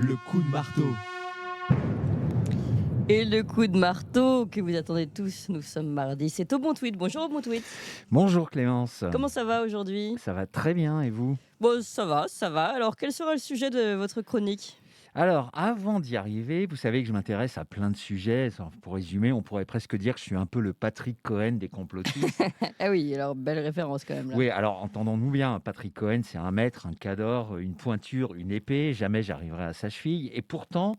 Le coup de marteau. Et le coup de marteau que vous attendez tous, nous sommes mardi. C'est au bon tweet. Bonjour au bon tweet. Bonjour Clémence. Comment ça va aujourd'hui? Ça va très bien et vous? Bon, ça va, ça va. Alors, quel sera le sujet de votre chronique? Alors, avant d'y arriver, vous savez que je m'intéresse à plein de sujets. Pour résumer, on pourrait presque dire que je suis un peu le Patrick Cohen des complotistes. Ah oui, alors belle référence quand même là. Oui, alors entendons-nous bien, Patrick Cohen, c'est un maître, un cador, une pointure, une épée. Jamais j'arriverai à sa cheville. Et pourtant,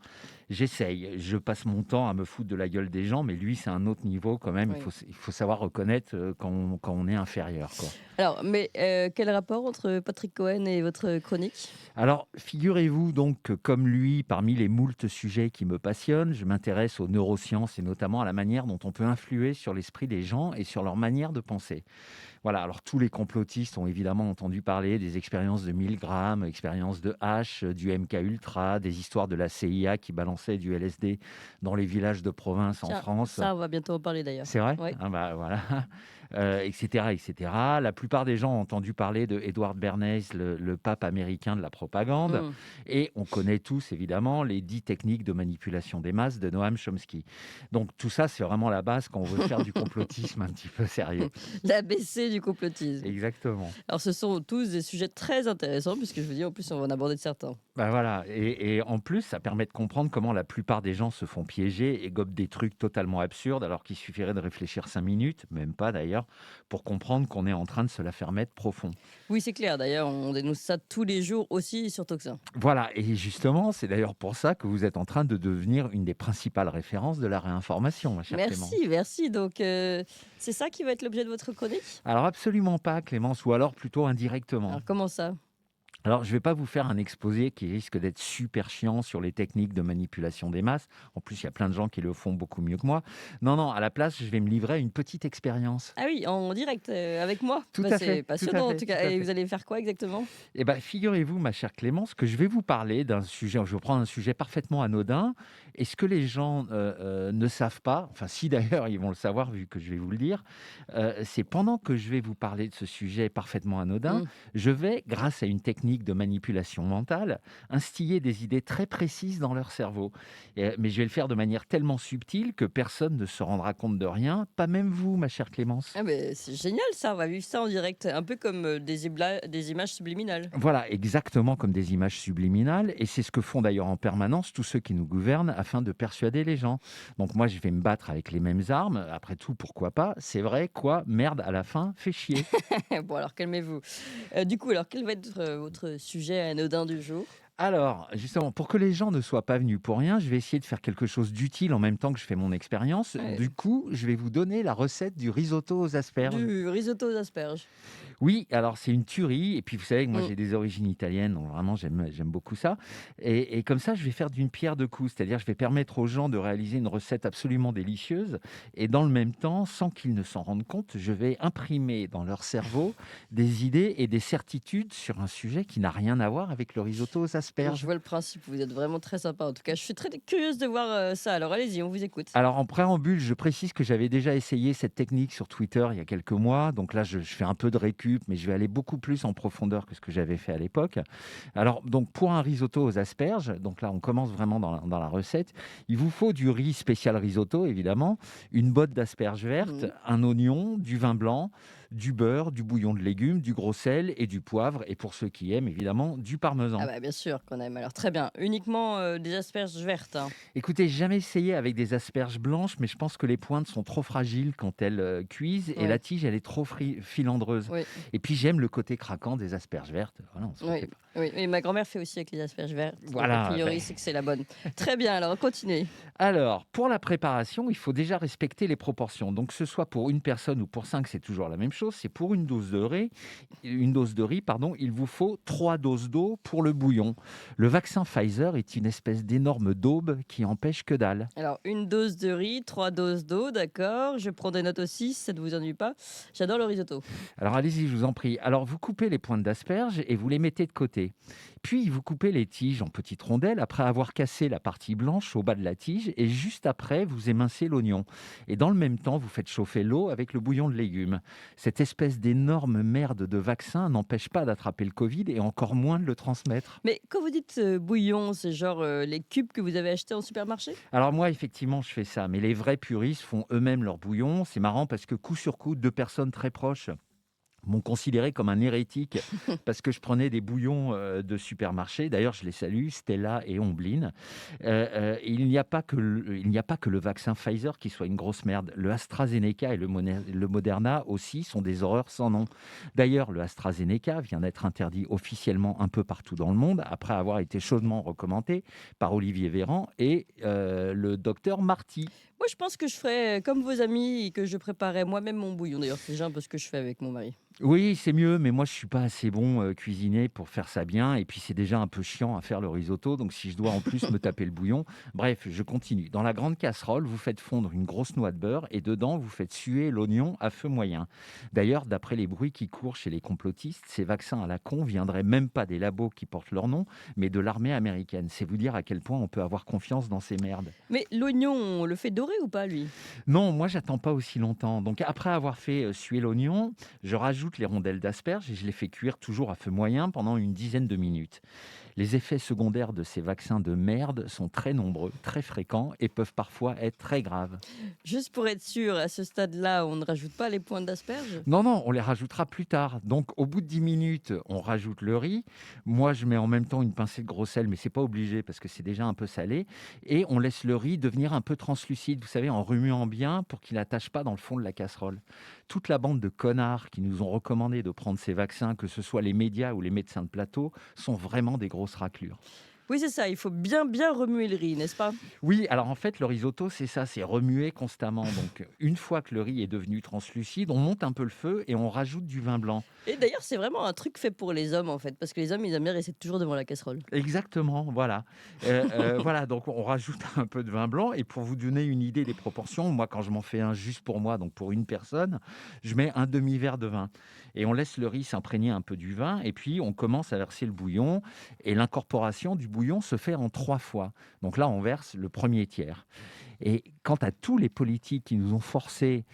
j'essaye. Je passe mon temps à me foutre de la gueule des gens, mais lui, c'est un autre niveau quand même. Oui. Il faut savoir reconnaître quand on est inférieur, quoi. Alors, mais quel rapport entre Patrick Cohen et votre chronique? Alors, figurez-vous donc que comme lui, parmi les moultes sujets qui me passionnent, je m'intéresse aux neurosciences et notamment à la manière dont on peut influer sur l'esprit des gens et sur leur manière de penser. Voilà, alors tous les complotistes ont évidemment entendu parler des expériences de Milgram, expériences de H, du MK Ultra, des histoires de la CIA qui balançait du LSD dans les villages de province en Tiens, France. ça, on va bientôt en parler d'ailleurs. C'est vrai? Oui. Ah bah, voilà, etc., etc. La plupart des gens ont entendu parler de Edward Bernays, le pape américain de la propagande, Mm. et on connaît tous évidemment les 10 techniques de manipulation des masses de Noam Chomsky. Donc tout ça, c'est vraiment la base quand on veut faire du complotisme un petit peu sérieux. L'ABC du complotisme. Exactement. Alors, ce sont tous des sujets très intéressants, puisque je vous dis, en plus, on va en aborder certains. Bah voilà, et en plus, ça permet de comprendre comment la plupart des gens se font piéger et gobent des trucs totalement absurdes, alors qu'il suffirait de réfléchir 5 minutes, même pas d'ailleurs, pour comprendre qu'on est en train de se la faire mettre profond. Oui, c'est clair. D'ailleurs, on dénonce ça tous les jours aussi sur Toxin. Voilà, et justement, c'est d'ailleurs pour ça que vous êtes en train de devenir une des principales références de la réinformation, ma chère Clémence. Merci, merci. Donc, c'est ça qui va être l'objet de votre chronique? Alors absolument pas, Clémence, ou alors plutôt indirectement. Alors, comment ça? Alors, je ne vais pas vous faire un exposé qui risque d'être super chiant sur les techniques de manipulation des masses. En plus, il y a plein de gens qui le font beaucoup mieux que moi. Non, non, à la place, je vais me livrer à une petite expérience. Ah oui, en direct, avec moi? Tout Bah, à fait, c'est tout à passionnant, en fait, tout tout cas. à Et fait. vous allez faire quoi exactement? Eh bien, figurez-vous, ma chère Clémence, que je vais vous parler d'un sujet, je vais prendre un sujet parfaitement anodin, et ce que les gens ne savent pas, enfin si d'ailleurs ils vont le savoir vu que je vais vous le dire, c'est pendant que je vais vous parler de ce sujet parfaitement anodin, Mmh. je vais, grâce à une technique de manipulation mentale, instiller des idées très précises dans leur cerveau. Mais je vais le faire de manière tellement subtile que personne ne se rendra compte de rien, pas même vous, ma chère Clémence. Ah beh, c'est génial ça, on va vivre ça en direct, un peu comme, des images subliminales. Voilà, exactement comme des images subliminales, et c'est ce que font d'ailleurs en permanence tous ceux qui nous gouvernent afin de persuader les gens. Donc moi, je vais me battre avec les mêmes armes, après tout, pourquoi pas? C'est vrai, quoi, merde, à la fin, fait chier. Bon alors calmez-vous. Du coup, alors quel va être, votre sujet anodin du jour? Alors, justement, pour que les gens ne soient pas venus pour rien, je vais essayer de faire quelque chose d'utile en même temps que je fais mon expérience. Ouais, Du coup, je vais vous donner la recette du risotto aux asperges. du risotto aux asperges. Oui, alors c'est une tuerie. Et puis vous savez que moi Mmh. j'ai des origines italiennes, donc vraiment j'aime beaucoup ça. Et comme ça, je vais faire d'une pierre deux coups, c'est-à-dire je vais permettre aux gens de réaliser une recette absolument délicieuse. Et dans le même temps, sans qu'ils ne s'en rendent compte, je vais imprimer dans leur cerveau des idées et des certitudes sur un sujet qui n'a rien à voir avec le risotto aux Je asperges. vois le principe, vous êtes vraiment très sympa en tout cas. Je suis très curieuse de voir, ça, alors allez-y, on vous écoute. Alors en préambule, je précise que j'avais déjà essayé cette technique sur Twitter il y a quelques mois. Donc là, je fais un peu de récup, mais je vais aller beaucoup plus en profondeur que ce que j'avais fait à l'époque. Alors donc pour un risotto aux asperges, donc là on commence vraiment dans la recette, il vous faut du riz spécial risotto évidemment, une botte d'asperges vertes, Mmh. un oignon, du vin blanc, du beurre, du bouillon de légumes, du gros sel et du poivre. Et pour ceux qui aiment évidemment, du Ah parmesan. bah, bien sûr qu'on aime, alors très bien. Uniquement, des asperges vertes, hein? Écoutez, j'ai jamais essayé avec des asperges blanches, mais je pense que les pointes sont trop fragiles quand elles cuisent et Oui, la tige, elle est trop filandreuse. oui, Et puis j'aime le côté craquant des asperges vertes. Voilà, on se oui, refait pas. oui, et ma grand-mère fait aussi avec les asperges vertes, donc a Voilà. priori, c'est que c'est la bonne. Très bien, alors continuez. Alors, pour la préparation, il faut déjà respecter les proportions. Donc, que ce soit pour une personne ou pour cinq, c'est toujours la même chose. C'est pour une dose de riz, pardon, il vous faut 3 doses d'eau pour le bouillon. Le vaccin Pfizer est une espèce d'énorme daube qui empêche que dalle. Alors, une dose de riz, 3 doses d'eau, d'accord. Je prends des notes aussi, si ça ne vous ennuie pas. J'adore le risotto. Alors allez-y, je vous en prie. Alors vous coupez les pointes d'asperges et vous les mettez de côté. sauté. Puis vous coupez les tiges en petites rondelles après avoir cassé la partie blanche au bas de la tige et juste après, vous émincez l'oignon. Et dans le même temps, vous faites chauffer l'eau avec le bouillon de légumes. Cette espèce d'énorme merde de vaccin n'empêche pas d'attraper le Covid et encore moins de le transmettre. Mais quand vous dites bouillon, c'est genre les cubes que vous avez achetés en supermarché? Alors moi, effectivement, je fais ça, mais les vrais puristes font eux-mêmes leur bouillon. C'est marrant parce que coup sur coup, deux personnes très proches m'ont considéré comme un hérétique parce que je prenais des bouillons de supermarché. D'ailleurs, je les salue, Stella et Ombline. Il n'y a pas que le vaccin Pfizer qui soit une grosse merde. Le AstraZeneca et le Moderna aussi sont des horreurs sans nom. D'ailleurs, le AstraZeneca vient d'être interdit officiellement un peu partout dans le monde après avoir été chaudement recommandé par Olivier Véran et le docteur Marty. Moi, je pense que je ferais comme vos amis et que je préparais moi-même mon bouillon. D'ailleurs, c'est déjà un peu ce que je fais avec mon mari. Oui, c'est mieux, mais moi, je suis pas assez bon cuisinier pour faire ça bien. Et puis, c'est déjà un peu chiant à faire le risotto. Donc, si je dois en plus me taper le bouillon, bref, je continue. Dans la grande casserole, vous faites fondre une grosse noix de beurre et dedans, vous faites suer l'oignon à feu moyen. D'ailleurs, d'après les bruits qui courent chez les complotistes, ces vaccins à la con viendraient même pas des labos qui portent leur nom, mais de l'armée américaine. C'est vous dire à quel point on peut avoir confiance dans ces merdes. Mais l'oignon, on le fait dorer ou pas, lui? Non, moi, j'attends pas aussi longtemps. Donc, après avoir fait suer l'oignon, je rajoute les rondelles d'asperges et je les fais cuire toujours à feu moyen pendant une dizaine de minutes. Les effets secondaires de ces vaccins de merde sont très nombreux, très fréquents et peuvent parfois être très graves. Juste pour être sûr, à ce stade-là, on ne rajoute pas les pointes d'asperges? Non, non, on les rajoutera plus tard. Donc, au bout de 10 minutes, on rajoute le riz. Moi, je mets en même temps une pincée de gros sel, mais c'est pas obligé parce que c'est déjà un peu salé. Et on laisse le riz devenir un peu translucide, vous savez, en remuant bien pour qu'il n'attache pas dans le fond de la casserole. Toute la bande de connards qui nous ont recommandé de prendre ces vaccins, que ce soit les médias ou les médecins de plateau, sont vraiment des grosses raclures. Oui, c'est ça, il faut bien, bien remuer le riz, n'est-ce pas? Oui, alors en fait, le risotto, c'est ça, c'est remuer constamment. Donc, une fois que le riz est devenu translucide, on monte un peu le feu et on rajoute du vin blanc. Et d'ailleurs, c'est vraiment un truc fait pour les hommes, en fait, parce que les hommes, ils aiment bien rester toujours devant la casserole. Exactement, voilà. Voilà, donc on rajoute un peu de vin blanc et pour vous donner une idée des proportions, moi, quand je m'en fais un juste pour moi, donc pour une personne, je mets un demi-verre de vin et on laisse le riz s'imprégner un peu du vin et puis on commence à verser le bouillon et l'incorporation du bouillon se fait en 3 fois. Donc là, on verse le premier tiers. Et quant à tous les politiques qui nous ont forcé,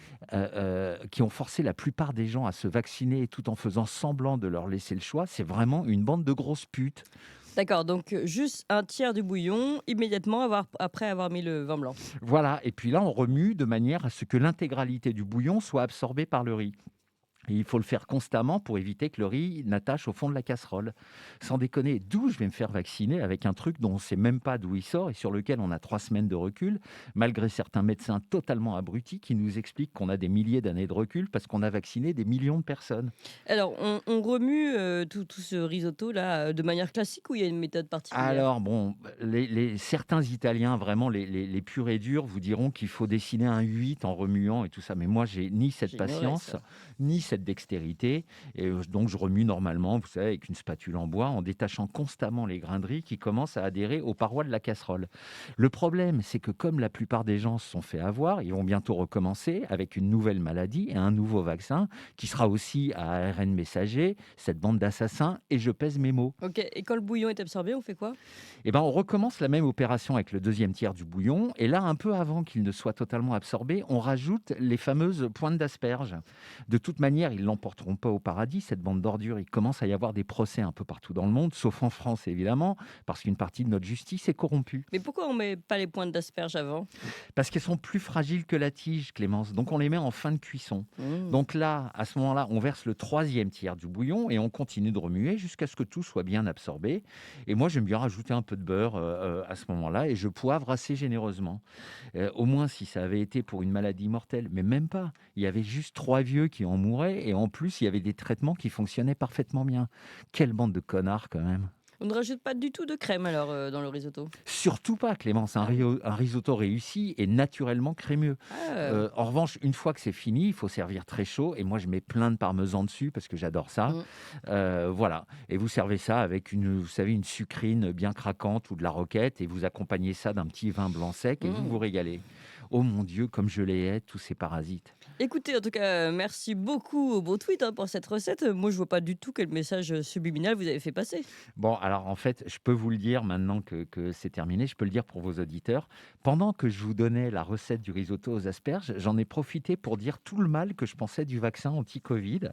qui ont forcé la plupart des gens à se vacciner tout en faisant semblant de leur laisser le choix, c'est vraiment une bande de grosses putes. D'accord, donc juste un tiers du bouillon, immédiatement après avoir mis le vin blanc. Voilà, et puis là, on remue de manière à ce que l'intégralité du bouillon soit absorbée par le riz. Et il faut le faire constamment pour éviter que le riz n'attache au fond de la casserole. Sans déconner, d'où je vais me faire vacciner avec un truc dont on ne sait même pas d'où il sort et sur lequel on a 3 semaines de recul, malgré certains médecins totalement abrutis qui nous expliquent qu'on a des milliers d'années de recul parce qu'on a vacciné des millions de personnes. Alors, on remue tout ce risotto-là de manière classique ou il y a une méthode particulière? Alors bon, certains Italiens, vraiment les purs et durs, vous diront qu'il faut dessiner un 8 en remuant et tout ça. Mais moi, j'ai ni cette J'ignorais patience, ça. ni cette dextérité. Et donc, je remue normalement, vous savez, avec une spatule en bois, en détachant constamment les grains de riz qui commencent à adhérer aux parois de la casserole. Le problème, c'est que comme la plupart des gens se sont fait avoir, ils vont bientôt recommencer avec une nouvelle maladie et un nouveau vaccin qui sera aussi à ARN messager, cette bande d'assassins, et je pèse mes mots. Ok, et quand le bouillon est absorbé, on fait quoi? Eh ben, on recommence la même opération avec le deuxième tiers du bouillon. Et là, un peu avant qu'il ne soit totalement absorbé, on rajoute les fameuses pointes d'asperges. De toute manière, ils ne l'emporteront pas au paradis, cette bande d'ordures. Il commence à y avoir des procès un peu partout dans le monde, sauf en France, évidemment, parce qu'une partie de notre justice est corrompue. Mais pourquoi on met pas les pointes d'asperges avant? Parce qu'elles sont plus fragiles que la tige, Clémence. Donc, on les met en fin de cuisson. Mmh. Donc là, à ce moment-là, on verse le troisième tiers du bouillon et on continue de remuer jusqu'à ce que tout soit bien absorbé. Et moi, j'aime bien rajouter un peu de beurre à ce moment-là et je poivre assez généreusement. Au moins, si ça avait été pour une maladie mortelle, mais même pas. Il y avait juste 3 vieux qui en mouraient et en plus, il y avait des traitements qui fonctionnaient parfaitement bien. Quelle bande de connards quand même. On ne rajoute pas du tout de crème alors dans le risotto? Surtout pas, Clémence. Ah oui. Un risotto réussi est naturellement crémeux. Ah. En revanche, une fois que c'est fini, il faut servir très chaud. Et moi, je mets plein de parmesan dessus parce que j'adore ça. Mmh. Voilà. Et vous servez ça avec vous savez, une sucrine bien craquante ou de la roquette. Et vous accompagnez ça d'un petit vin blanc sec et vous Mmh. vous régalez. Oh mon Dieu, comme je les hais, tous ces parasites. Écoutez, en tout cas, merci beaucoup au beau tweet, hein, pour cette recette. Moi, je vois pas du tout quel message, subliminal vous avez fait passer. Bon, alors en fait, je peux vous le dire maintenant que c'est terminé, je peux le dire pour vos auditeurs. Pendant que je vous donnais la recette du risotto aux asperges, j'en ai profité pour dire tout le mal que je pensais du vaccin anti-Covid,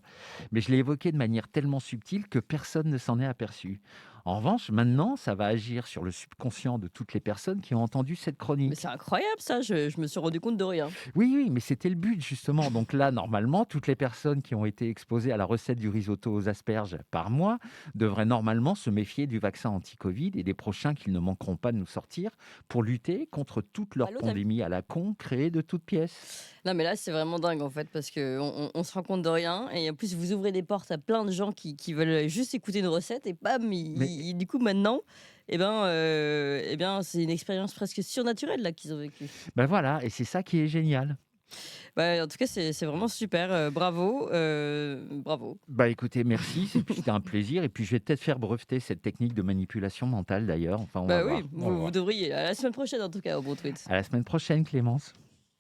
mais je l'ai évoqué de manière tellement subtile que personne ne s'en est aperçu. En revanche, maintenant, ça va agir sur le subconscient de toutes les personnes qui ont entendu cette Mais c'est chronique. incroyable ça, je me suis rendu compte de rien. Oui, oui, mais c'était le but justement. Donc là, normalement, toutes les personnes qui ont été exposées à la recette du risotto aux asperges par mois devraient normalement se méfier du vaccin anti-Covid et des prochains qu'ils ne manqueront pas de nous sortir pour lutter contre toute leur Allô, tu pandémie à la con créée de toutes pièces. Non, mais là, c'est vraiment dingue, en fait, parce qu'on se rend compte de rien et en plus, vous ouvrez des portes à plein de gens qui veulent juste écouter une recette et bam, Mais du coup, maintenant, c'est une expérience presque surnaturelle, là, qu'ils ont vécue. ben voilà, et c'est ça qui est génial. Bah, en tout cas, c'est vraiment super, bravo, bravo. Bah écoutez, merci, c'était un plaisir. Et puis je vais peut-être faire breveter cette technique de manipulation mentale d'ailleurs. Enfin, on va Bah voir. oui, On va vous voir. devriez. À la semaine prochaine, en tout cas, au Bon Tweet. À la semaine prochaine, Clémence.